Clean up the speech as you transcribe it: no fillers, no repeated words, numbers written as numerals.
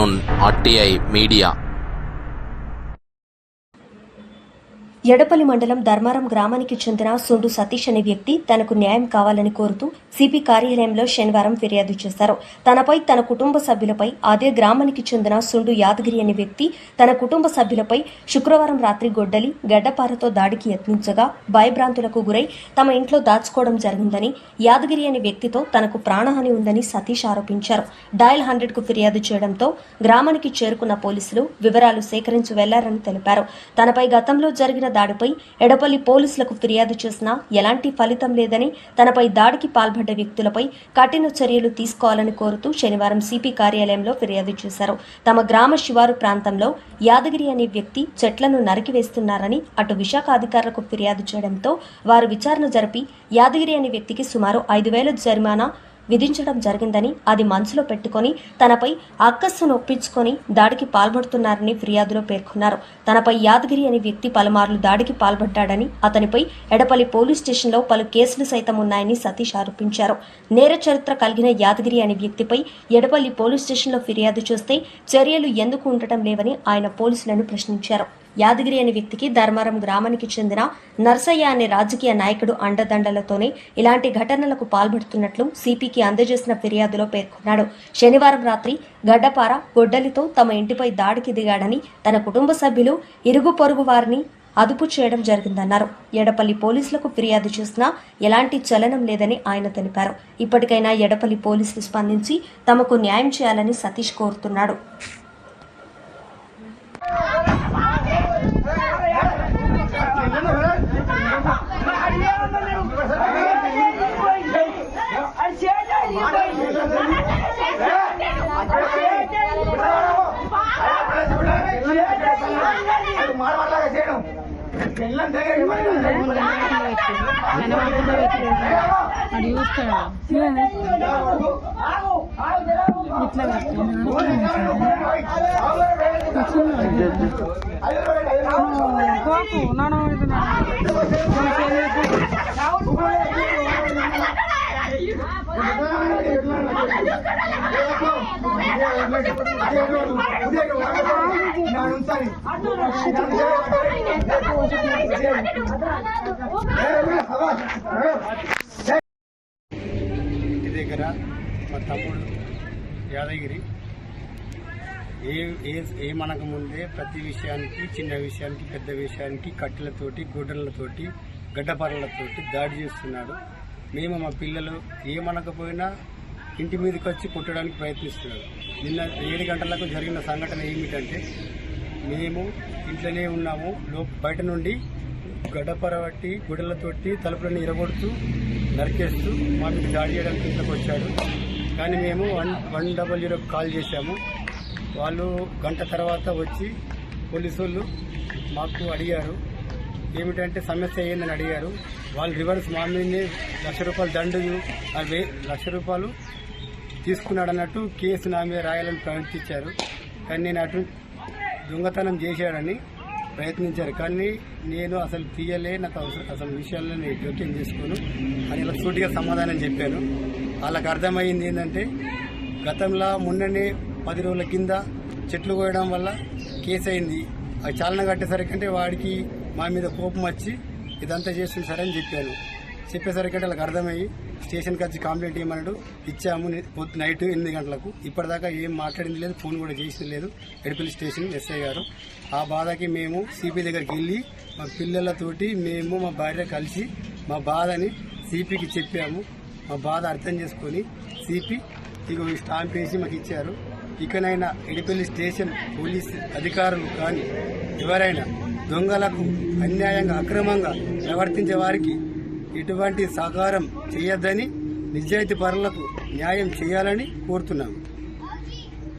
Zone RTI media. Edapalli మండలం ధర్మారం గ్రామానికి చెందిన సుండు సతీష్ అనే వ్యక్తి తనకు న్యాయం కావాలని కోరుతూ సిపి కార్యాలయంలో శనివారం ఫిర్యాదు చేశారు. తనపై, తన కుటుంబ సభ్యులపై, అదే గ్రామానికి చెందిన సుండు యాదగిరి అనే వ్యక్తి తన కుటుంబ సభ్యులపై శుక్రవారం రాత్రి గొడ్డలి, గడ్డపారతో దాడికి యత్నించగా భయభ్రాంతులకు గురై తమ ఇంట్లో దాచుకోవడం జరిగిందని, యాదగిరి అనే వ్యక్తితో తనకు ప్రాణహాని ఉందని సతీష్ ఆరోపించారు. డయల్ 100కు ఫిర్యాదు చేయడంతో గ్రామానికి చేరుకున్న పోలీసులు వివరాలు సేకరించి వెళ్లారని తెలిపారు. తనపై గతంలో జరిగిన దాడిపై ఎడపల్లి పోలీసులకు ఫిర్యాదు చేసినా ఎలాంటి ఫలితం లేదని, తనపై దాడికి పాల్పడ్డ వ్యక్తులపై కఠిన చర్యలు తీసుకోవాలని కోరుతూ శనివారం సిపి కార్యాలయంలో ఫిర్యాదు చేశారు. తమ గ్రామ శివారు ప్రాంతంలో యాదగిరి అనే వ్యక్తి చెట్లను నరికివేస్తున్నారని అటు విశాఖ అధికారులకు ఫిర్యాదు చేయడంతో వారు విచారణ జరిపి యాదగిరి అనే వ్యక్తికి సుమారు 5,000 జరిమానా విధించడం జరిగిందని, అది మనసులో పెట్టుకుని తనపై అక్కస్సును ఒప్పించుకొని దాడికి పాల్పడుతున్నారని ఫిర్యాదులో పేర్కొన్నారు. తనపై యాదగిరి అనే వ్యక్తి పలుమార్లు దాడికి పాల్పడ్డాడని, అతనిపై ఎడపల్లి పోలీస్ స్టేషన్లో పలు కేసులు సైతం ఉన్నాయని సతీష్ ఆరోపించారు. నేర చరిత్ర కలిగిన యాదగిరి అనే వ్యక్తిపై ఎడపల్లి పోలీస్ స్టేషన్లో ఫిర్యాదు చేస్తే చర్యలు ఎందుకు ఉండటం లేవని ఆయన పోలీసులను ప్రశ్నించారు. యాదగిరి అనే వ్యక్తికి ధర్మారం గ్రామానికి చెందిన నర్సయ్య అనే రాజకీయ నాయకుడు అండదండలతోనే ఇలాంటి ఘటనలకు పాల్పడుతున్నట్లు సిపికి అందజేసిన ఫిర్యాదులో పేర్కొన్నాడు. శనివారం రాత్రి గడ్డపార, గొడ్డలితో తమ ఇంటిపై దాడికి దిగాడని, తన కుటుంబ సభ్యులు, ఇరుగు పొరుగు వారిని అదుపు చేయడం జరిగిందన్నారు. ఎడపల్లి పోలీసులకు ఫిర్యాదు చేసినా ఎలాంటి చలనం లేదని ఆయన తెలిపారు. ఇప్పటికైనా ఎడపల్లి పోలీసులు స్పందించి తమకు న్యాయం చేయాలని సతీష్ కోరుతున్నాడు. ఇంటి దగ్గర మా తమ్ముడు యాదగిరి ఏమనక ముందే ప్రతి విషయానికి, చిన్న విషయానికి, పెద్ద విషయానికి కట్టెలతోటి, గొడ్డలతోటి, గడ్డపారలతోటి దాడి చేస్తున్నాడు. మేము మా పిల్లలు ఏమనకపోయినా ఇంటి మీదకి వచ్చి కొట్టడానికి ప్రయత్నిస్తున్నాడు. నిన్న 7 గంటలకు జరిగిన సంఘటన ఏమిటంటే, మేము ఇంట్లోనే ఉన్నాము, బయట నుండి గడ్డపార పట్టి గుడ్డలతోటి తలుపులను ఇరగొడుతూ నరికేస్తూ మా మీద దాడి చేయడానికి ఇంట్లోకి వచ్చాడు. కానీ మేము 100 కాల్ చేశాము. వాళ్ళు గంట తర్వాత వచ్చి పోలీసు వాళ్ళు మాకు అడిగారు, ఏమిటంటే సమస్య ఏందని అడిగారు. వాళ్ళు రివర్స్ మా మీదనే ₹1,00,000 దండు, 1,00,000 తీసుకున్నాడన్నట్టు కేసు నా మీద రాయాలని ప్రయత్నించారు. కానీ నేను అటు దొంగతనం చేశాడని ప్రయత్నించారు. కానీ నేను అసలు తీయలే, నాకు అసలు విషయాల్లో నేను జోక్యం చేసుకోను అని ఇలా సూటిగా సమాధానం చెప్పాను. వాళ్ళకి అర్థమైంది ఏంటంటే, గతంలో మొన్ననే 10 రోజుల కింద చెట్లు కోయడం వల్ల కేసు అయింది. అది చాలన కట్టేసరికంటే వాడికి మా మీద కోపం వచ్చి ఇదంతా చేస్తుంది సరే అని చెప్పాను. చెప్పేసరికంటే వాళ్ళకి అర్థమయ్యి స్టేషన్కి వచ్చి కంప్లైంట్ ఇవ్వమన్నాడు. ఇచ్చాము నైట్ 8 గంటలకు. ఇప్పటిదాకా ఏం మాట్లాడింది లేదు, ఫోన్ కూడా చేసింది లేదు ఎడపల్లి స్టేషన్ ఎస్ఐ గారు. ఆ బాధకి మేము సిపి దగ్గరికి వెళ్ళి మా పిల్లలతోటి మేము మా భార్య కలిసి మా బాధని సిపికి చెప్పాము. మా బాధ అర్థం చేసుకొని సిపి ఇక స్టాంప్ వేసి మాకు ఇచ్చారు. ఇకనైనా ఎడపల్లి స్టేషన్ పోలీస్ అధికారులు కానీ ఎవరైనా దొంగలకు అన్యాయంగా, అక్రమంగా ప్రవర్తించే వారికి ఎటువంటి సహకారం చేయొద్దని, నిజాయితీ పరులకు న్యాయం చేయాలని కోరుతున్నాము.